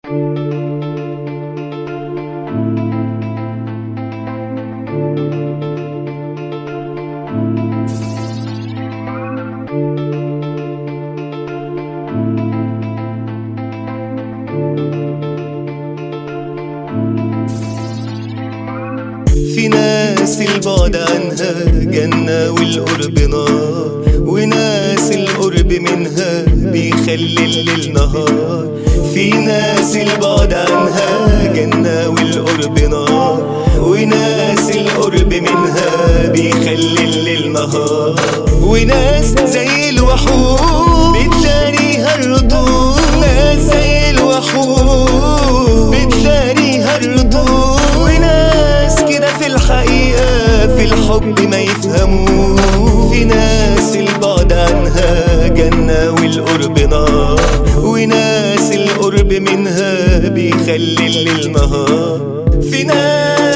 في ناس البعد عنها جنة والقرب نار، وناس القرب منها بيخلي الليل نهار. في ناس البعد عنها جنة والقرب نار، وناس القرب منها بيخلي الليل نهار. وناس زي الوحوش بتداريها الردود، ناس زي الوحوش بتداريها الردود. وناس كده في الحقيقة في الحب ما يفهموش. في ناس البعد عنها جنة والقرب نار، وناس القرب منها بيخلي الليل نهار. في ناس